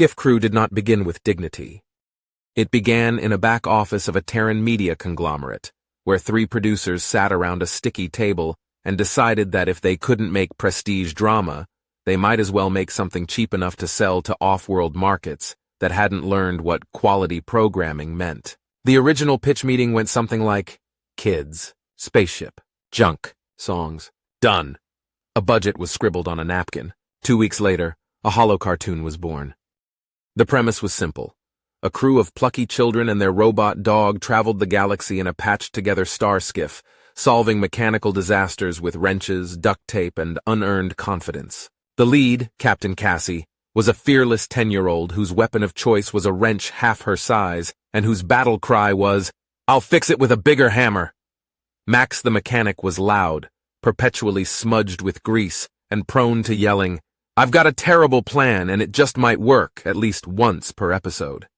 Skiff Crew did not begin with dignity. It began in a back office of a Terran media conglomerate, where 3 producers sat around a sticky table and decided that if they couldn't make prestige drama, they might as well make something cheap enough to sell to off-world markets that hadn't learned what quality programming meant. The original pitch meeting went something like, kids, spaceship, junk, songs, done. A budget was scribbled on a napkin. 2 weeks later, a holo cartoon was born. The premise was simple. A crew of plucky children and their robot dog traveled the galaxy in a patched-together star skiff, solving mechanical disasters with wrenches, duct tape, and unearned confidence. The lead, Captain Cassie, was a fearless 10-year-old whose weapon of choice was a wrench half her size and whose battle cry was, "I'll fix it with a bigger hammer." Max the mechanic was loud, perpetually smudged with grease, and prone to yelling, "I've got a terrible plan and it just might work," at least once per episode.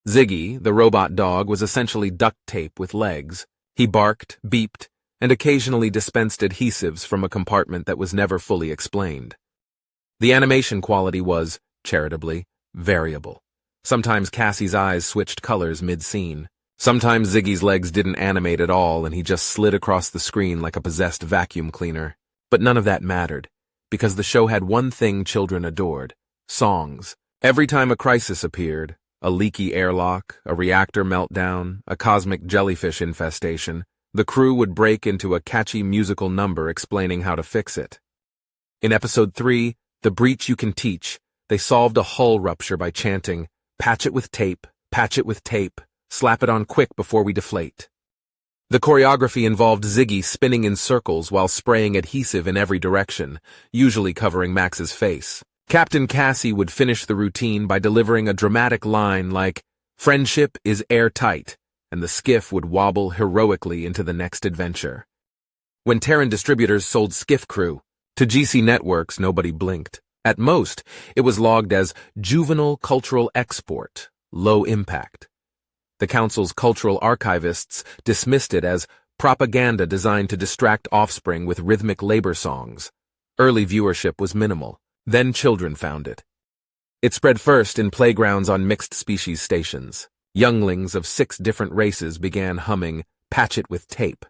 Ziggy, the robot dog, was essentially duct tape with legs. He barked, beeped, and occasionally dispensed adhesives from a compartment that was never fully explained. The animation quality was, charitably, variable. Sometimes Cassie's eyes switched colors mid-scene. Sometimes Ziggy's legs didn't animate at all and he just slid across the screen like a possessed vacuum cleaner. But none of that mattered, because the show had one thing children adored: songs. Every time a crisis appeared, a leaky airlock, a reactor meltdown, a cosmic jellyfish infestation, the crew would break into a catchy musical number explaining how to fix it. In episode 3, The Breach You Can Teach, they solved a hull rupture by chanting, "Patch it with tape, patch it with tape, slap it on quick before we deflate." The choreography involved Ziggy spinning in circles while spraying adhesive in every direction, usually covering Max's face. Captain Cassie would finish the routine by delivering a dramatic line like, "Friendship is airtight," and the skiff would wobble heroically into the next adventure. When Terran distributors sold Skiff Crew to GC networks, nobody blinked. At most, it was logged as juvenile cultural export, low impact. The Council's cultural archivists dismissed it as propaganda designed to distract offspring with rhythmic labor songs. Early viewership was minimal. Then children found it. It spread first in playgrounds on mixed-species stations. Younglings of 6 different races began humming "Patch It with Tape."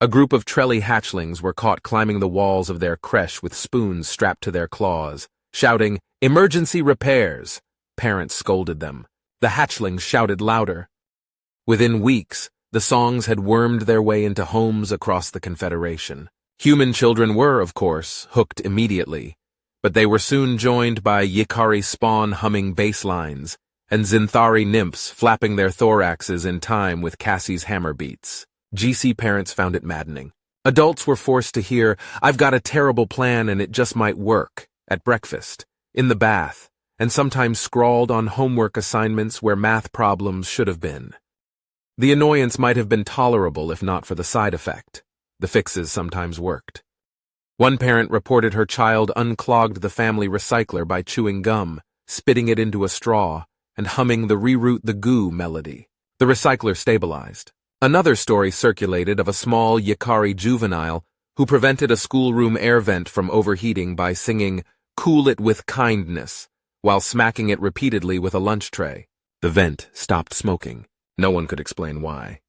A group of Trelly hatchlings were caught climbing the walls of their creche with spoons strapped to their claws, shouting, "Emergency repairs!" Parents scolded them. The hatchlings shouted louder. Within weeks, the songs had wormed their way into homes across the Confederation. Human children were, of course, hooked immediately, but they were soon joined by Yikari spawn humming bass lines and Zinthari nymphs flapping their thoraxes in time with Cassie's hammer beats. GC parents found it maddening. Adults were forced to hear, "I've got a terrible plan and it just might work," at breakfast, in the bath, and sometimes scrawled on homework assignments where math problems should have been. The annoyance might have been tolerable if not for the side effect. The fixes sometimes worked. One parent reported her child unclogged the family recycler by chewing gum, spitting it into a straw, and humming the "Reroute the Goo" melody. The recycler stabilized. Another story circulated of a small Yikari juvenile who prevented a schoolroom air vent from overheating by singing "Cool It With Kindness" while smacking it repeatedly with a lunch tray. The vent stopped smoking. No one could explain why.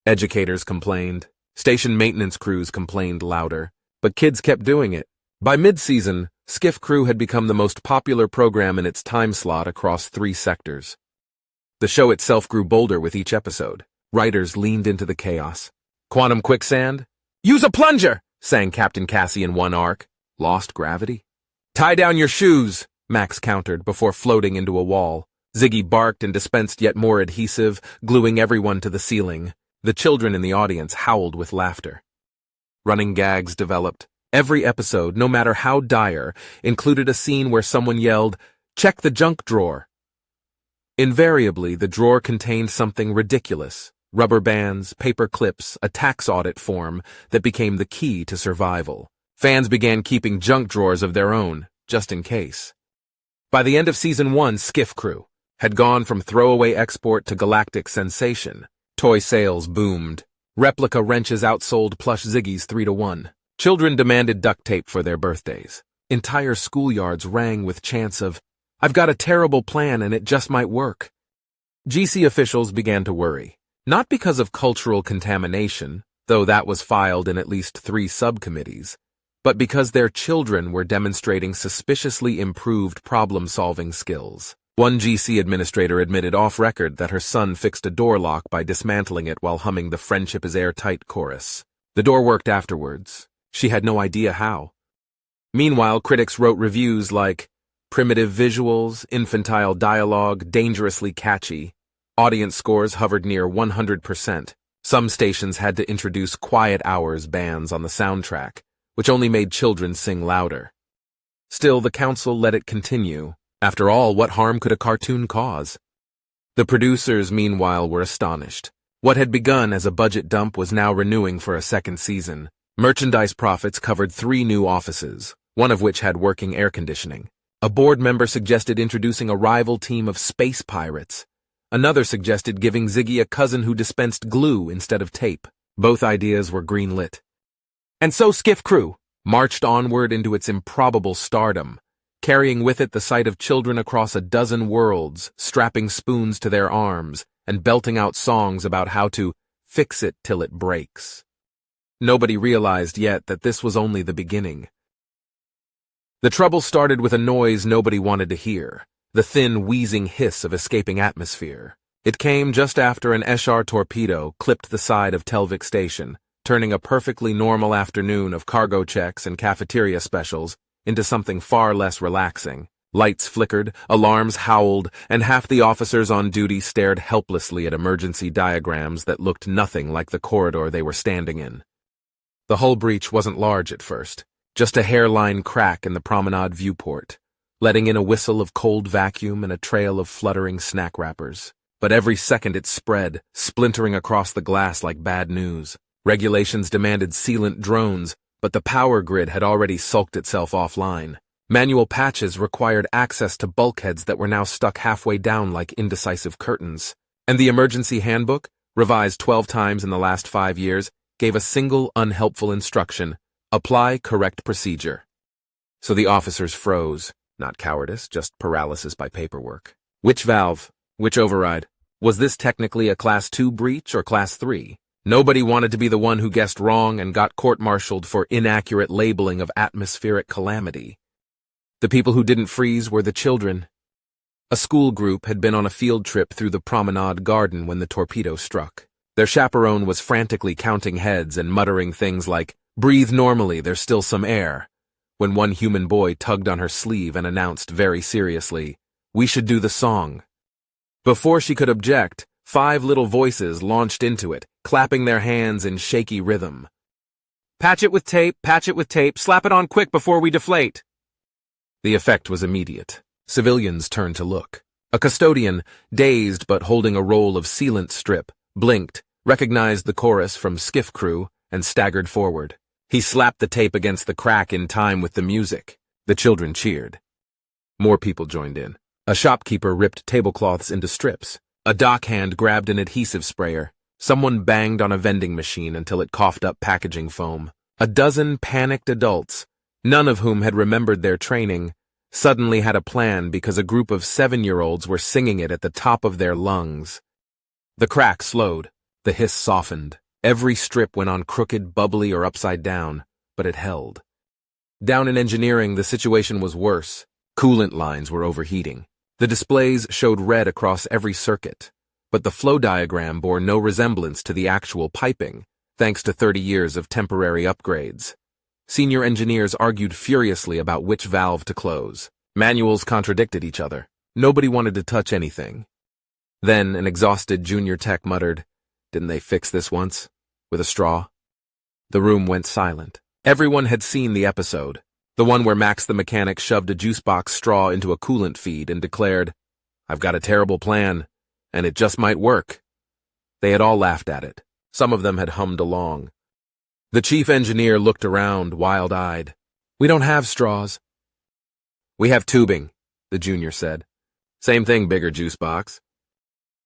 Educators complained. Station maintenance crews complained louder. But kids kept doing it. By mid-season, Skiff Crew had become the most popular program in its time slot across 3 sectors. The show itself grew bolder with each episode. Writers leaned into the chaos. Quantum quicksand? "Use a plunger!" sang Captain Cassie in one arc. Lost gravity? "Tie down your shoes!" Max countered before floating into a wall. Ziggy barked and dispensed yet more adhesive, gluing everyone to the ceiling. The children in the audience howled with laughter. Running gags developed. Every episode, no matter how dire, included a scene where someone yelled, "Check the junk drawer." Invariably, the drawer contained something ridiculous: rubber bands, paper clips, a tax audit form that became the key to survival. Fans began keeping junk drawers of their own, just in case. By the end of Season 1, Skiff Crew had gone from throwaway export to galactic sensation. Toy sales boomed. Replica wrenches outsold plush Ziggies 3-1. Children demanded duct tape for their birthdays. Entire schoolyards rang with chants of, I've got a terrible plan and it just might work. GC officials began to worry, not because of cultural contamination, though that was filed in at least 3 subcommittees, but because their children were demonstrating suspiciously improved problem-solving skills. One GC administrator admitted off-record that her son fixed a door lock by dismantling it while humming the "Friendship is Airtight" chorus. The door worked afterwards. She had no idea how. Meanwhile, critics wrote reviews like, "Primitive visuals, infantile dialogue, dangerously catchy." Audience scores hovered near 100%. Some stations had to introduce quiet hours bans on the soundtrack, which only made children sing louder. Still, the council let it continue. After all, what harm could a cartoon cause? The producers, meanwhile, were astonished. What had begun as a budget dump was now renewing for a second season. Merchandise profits covered 3 new offices, one of which had working air conditioning. A board member suggested introducing a rival team of space pirates. Another suggested giving Ziggy a cousin who dispensed glue instead of tape. Both ideas were greenlit. And so Skiff Crew marched onward into its improbable stardom, carrying with it the sight of children across a dozen worlds, strapping spoons to their arms, and belting out songs about how to fix it till it breaks. Nobody realized yet that this was only the beginning. The trouble started with a noise nobody wanted to hear, the thin, wheezing hiss of escaping atmosphere. It came just after an SR torpedo clipped the side of Telvik Station, turning a perfectly normal afternoon of cargo checks and cafeteria specials into something far less relaxing. Lights flickered, alarms howled, and half the officers on duty stared helplessly at emergency diagrams that looked nothing like the corridor they were standing in. The hull breach wasn't large at first, just a hairline crack in the promenade viewport, letting in a whistle of cold vacuum and a trail of fluttering snack wrappers. But every second it spread, splintering across the glass like bad news. Regulations demanded sealant drones, but the power grid had already sulked itself offline. Manual patches required access to bulkheads that were now stuck halfway down like indecisive curtains. And the emergency handbook, revised 12 times in the last 5 years, gave a single unhelpful instruction: apply correct procedure. So the officers froze, not cowardice, just paralysis by paperwork. Which valve? Which override? Was this technically a Class 2 breach or Class 3? Nobody wanted to be the one who guessed wrong and got court-martialed for inaccurate labeling of atmospheric calamity. The people who didn't freeze were the children. A school group had been on a field trip through the promenade garden when the torpedo struck. Their chaperone was frantically counting heads and muttering things like, "Breathe normally, there's still some air," when one human boy tugged on her sleeve and announced very seriously, "We should do the song." Before she could object, 5 little voices launched into it, clapping their hands in shaky rhythm. Patch it with tape, slap it on quick before we deflate." The effect was immediate. Civilians turned to look. A custodian, dazed but holding a roll of sealant strip, blinked, recognized the chorus from Skiff Crew, and staggered forward. He slapped the tape against the crack in time with the music. The children cheered. More people joined in. A shopkeeper ripped tablecloths into strips. A dockhand grabbed an adhesive sprayer. Someone banged on a vending machine until it coughed up packaging foam. A dozen panicked adults, none of whom had remembered their training, suddenly had a plan because a group of 7-year-olds were singing it at the top of their lungs. The crack slowed. The hiss softened. Every strip went on crooked, bubbly, or upside down, but it held. Down in engineering, the situation was worse. Coolant lines were overheating. The displays showed red across every circuit, but the flow diagram bore no resemblance to the actual piping, thanks to 30 years of temporary upgrades. Senior engineers argued furiously about which valve to close. Manuals contradicted each other. Nobody wanted to touch anything. Then an exhausted junior tech muttered, "Didn't they fix this once? With a straw?" The room went silent. Everyone had seen the episode, the one where Max the mechanic shoved a juice box straw into a coolant feed and declared, "I've got a terrible plan, and it just might work." They had all laughed at it. Some of them had hummed along. The chief engineer looked around, wild-eyed. "We don't have straws." "We have tubing," the junior said. "Same thing, bigger juice box."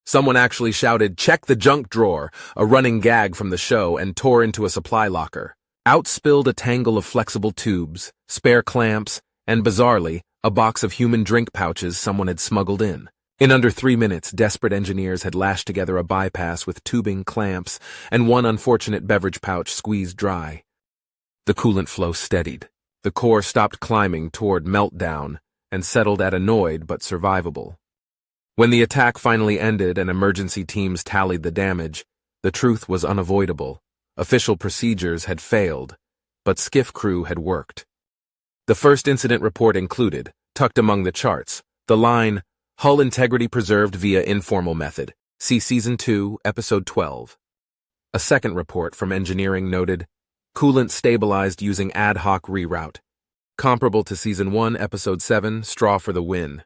Someone actually shouted, "Check the junk drawer," a running gag from the show, and tore into a supply locker. Out spilled a tangle of flexible tubes, spare clamps, and, bizarrely, a box of human drink pouches someone had smuggled in. In under 3 minutes, desperate engineers had lashed together a bypass with tubing, clamps, and one unfortunate beverage pouch squeezed dry. The coolant flow steadied. The core stopped climbing toward meltdown and settled at annoyed but survivable. When the attack finally ended and emergency teams tallied the damage, the truth was unavoidable. Official procedures had failed, but Skiff Crew had worked. The first incident report included, tucked among the charts, the line, "Hull integrity preserved via informal method. See Season 2, Episode 12. A second report from engineering noted, "Coolant stabilized using ad hoc reroute. Comparable to Season 1, Episode 7, Straw for the win."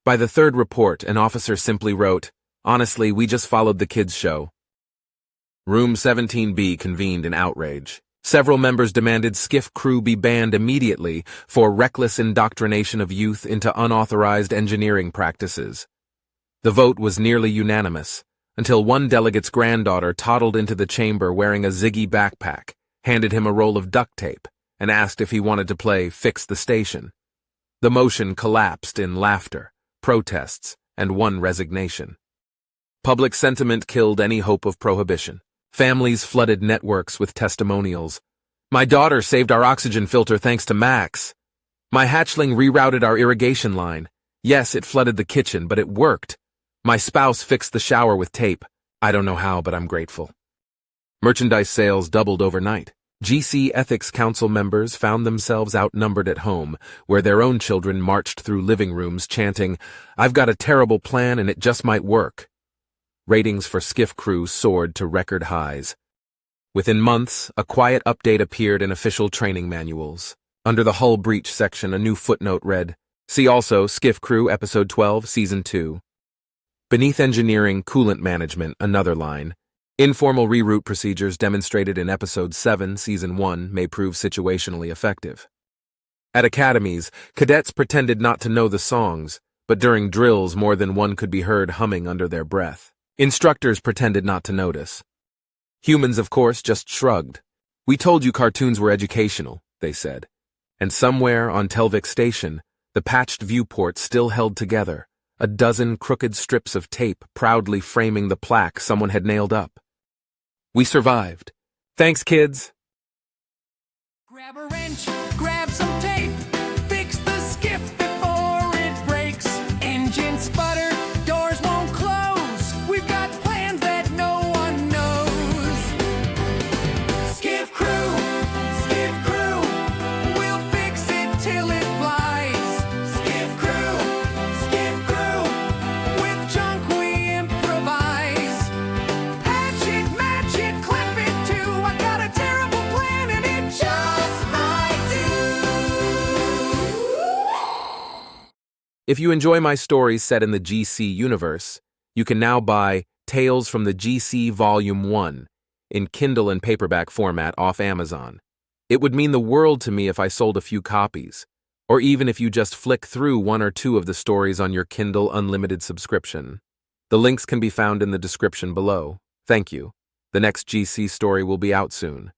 By the third report, an officer simply wrote, "Honestly, we just followed the kids' show." Room 17B convened in outrage. Several members demanded Skiff Crew be banned immediately for reckless indoctrination of youth into unauthorized engineering practices. The vote was nearly unanimous, until one delegate's granddaughter toddled into the chamber wearing a Ziggy backpack, handed him a roll of duct tape, and asked if he wanted to play Fix the Station. The motion collapsed in laughter, protests, and one resignation. Public sentiment killed any hope of prohibition. Families flooded networks with testimonials. "My daughter saved our oxygen filter thanks to Max. My hatchling rerouted our irrigation line. Yes, it flooded the kitchen, but it worked. My spouse fixed the shower with tape. I don't know how, but I'm grateful." Merchandise sales doubled overnight. GC Ethics Council members found themselves outnumbered at home, where their own children marched through living rooms chanting, "I've got a terrible plan and it just might work." Ratings for Skiff Crew soared to record highs. Within months, a quiet update appeared in official training manuals. Under the hull breach section, a new footnote read, "See also Skiff Crew Episode 12, Season 2. Beneath engineering coolant management, another line, "Informal reroute procedures demonstrated in Episode 7, Season 1 may prove situationally effective." At academies, cadets pretended not to know the songs, but during drills more than one could be heard humming under their breath. Instructors pretended not to notice. Humans, of course, just shrugged. "We told you cartoons were educational," they said. And somewhere on Telvik Station, the patched viewport still held together, a dozen crooked strips of tape proudly framing the plaque someone had nailed up. "We survived. Thanks, kids." Grab a wrench, grab some tape, fix the skiff before it breaks. Engine sputter, doors won't close. We've got plans that no one knows. Skiff Crew, we'll fix it till it flies. Skiff Crew, with junk we improvise. Patch it, match it, clip it too. I got a terrible plan and it just might do. If you enjoy my stories set in the GC universe, you can now buy Tales from the GC Volume 1 in Kindle and paperback format off Amazon. It would mean the world to me if I sold a few copies, or even if you just flick through one or two of the stories on your Kindle Unlimited subscription. The links can be found in the description below. Thank you. The next GC story will be out soon.